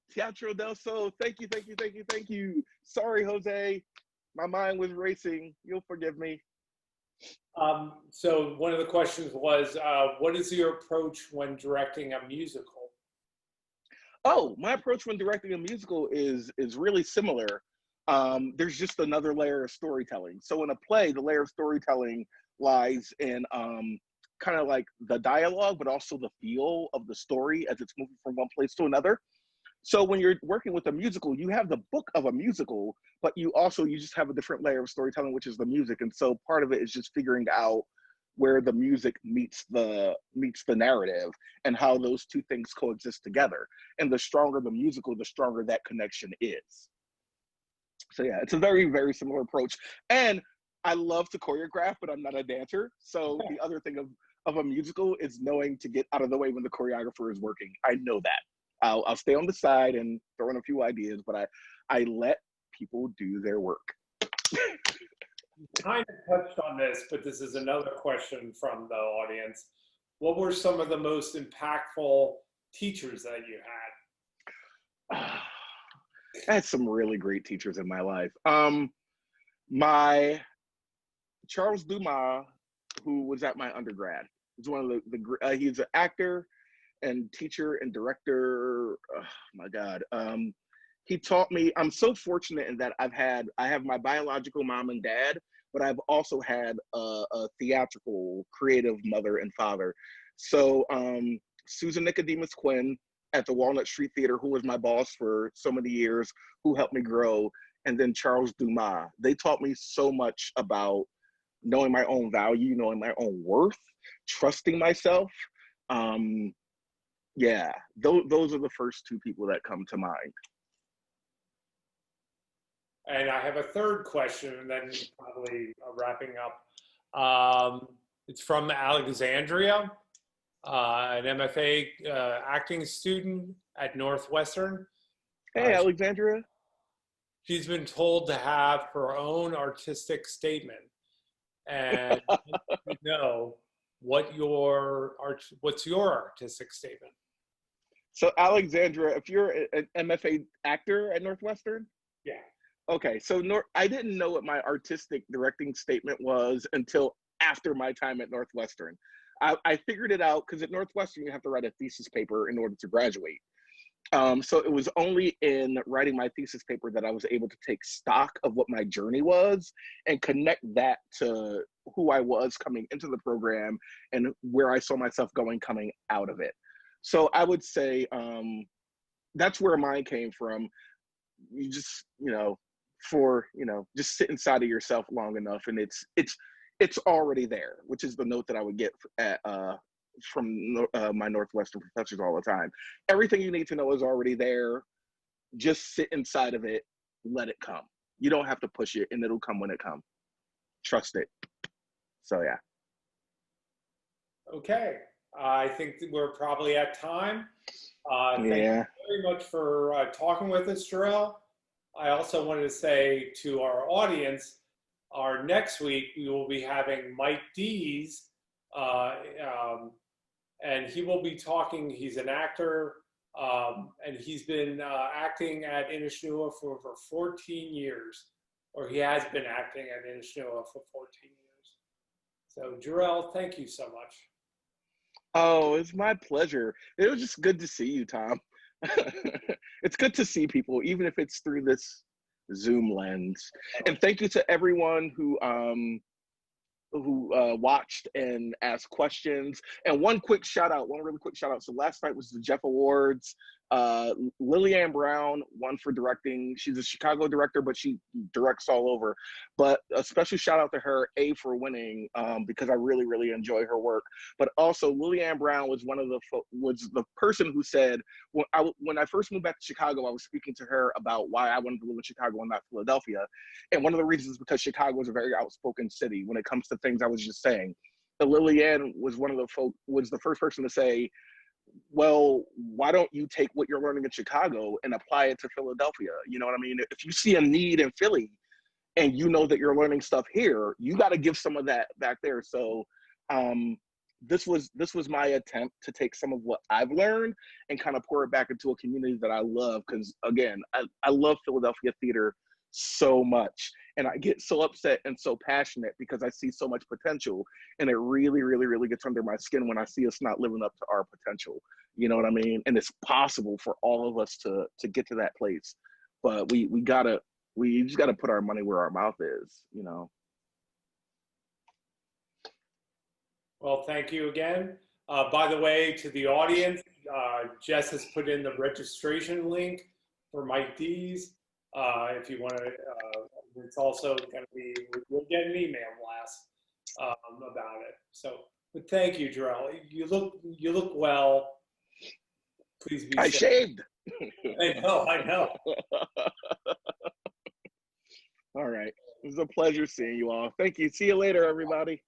B: Teatro del Sol. Thank you. Sorry, Jose. My mind was racing. You'll forgive me.
A: So one of the questions was, what is your approach when directing a musical?
B: Oh, my approach when directing a musical is really similar. There's just another layer of storytelling. So in a play, the layer of storytelling lies in kind of like the dialogue, but also the feel of the story as it's moving from one place to another. So when you're working with a musical, you have the book of a musical, but you just have a different layer of storytelling, which is the music. And so part of it is just figuring out where the music meets the narrative and how those two things coexist together. And the stronger the musical, the stronger that connection is. So yeah, it's a very, very similar approach. And I love to choreograph, but I'm not a dancer. So the other thing of a musical is knowing to get out of the way when the choreographer is working. I know that. I'll stay on the side and throw in a few ideas, but I let people do their work.
A: You kind of touched on this, but this is another question from the audience. What were some of the most impactful teachers that you had?
B: I had some really great teachers in my life. My Charles Dumas, who was at my undergrad, is one of the he's an actor and teacher and director. Oh my God. He taught me, I'm so fortunate in that I have my biological mom and dad, but I've also had a theatrical creative mother and father. So Susan Nicodemus Quinn at the Walnut Street Theater, who was my boss for so many years, who helped me grow, and then Charles Dumas. They taught me so much about knowing my own value, knowing my own worth, trusting myself. Yeah, those are the first two people that come to mind.
A: And I have a third question, and then probably wrapping up. It's from Alexandria, an MFA acting student at Northwestern.
B: Hey, Alexandria.
A: She's been told to have her own artistic statement, and you know what's your artistic statement?
B: So Alexandra, if you're an MFA actor at Northwestern,
A: Yeah.
B: okay. So I didn't know what my artistic directing statement was until after my time at Northwestern. I figured it out because at Northwestern you have to write a thesis paper in order to graduate. So it was only in writing my thesis paper that I was able to take stock of what my journey was and connect that to who I was coming into the program and where I saw myself going coming out of it. So I would say that's where mine came from. You just, just sit inside of yourself long enough, and it's already there, which is the note that I would get from my Northwestern professors all the time. Everything you need to know is already there. Just sit inside of it, let it come. You don't have to push it, and it'll come when it comes. Trust it. So yeah.
A: Okay, I think that we're probably at time. Thank you very much for talking with us, Jerrell. I also wanted to say to our audience, our next week we will be having Mike Dees, and he will be talking. He's an actor, and he's been acting at Inishnuwa for over 14 years, or he has been acting at Inishnuwa for 14 years. So, Jerrell, thank you so much.
B: Oh, it's my pleasure. It was just good to see you, Tom. It's good to see people, even if it's through this Zoom lens. And thank you to everyone who watched and asked questions. And one really quick shout out. So last night was the Jeff Awards. Lillian Brown won for directing. She's a Chicago director, but she directs all over. But a special shout out to her, for winning, because I really, really enjoy her work. But also Lillian Brown was was the person who said, when I first moved back to Chicago, I was speaking to her about why I wanted to live in Chicago and not Philadelphia. And one of the reasons is because Chicago is a very outspoken city when it comes to things I was just saying. But Lillian was was the first person to say, well, why don't you take what you're learning in Chicago and apply it to Philadelphia? You know what I mean? If you see a need in Philly and you know that you're learning stuff here, you got to give some of that back there. So this was my attempt to take some of what I've learned and kind of pour it back into a community that I love. Because again, I love Philadelphia theater so much, and I get so upset and so passionate because I see so much potential, and it really, really, really gets under my skin when I see us not living up to our potential. You know what I mean? And it's possible for all of us to get to that place, but we just gotta put our money where our mouth is. You know.
A: Well, thank you again. By the way, to the audience, Jess has put in the registration link for Mike Dees. If you want to, it's also going to be, we'll get an email blast about it. So, but thank you, Jerrell. You look well. Please be
B: safe. I shaved.
A: I know.
B: All right. It was a pleasure seeing you all. Thank you. See you later, everybody.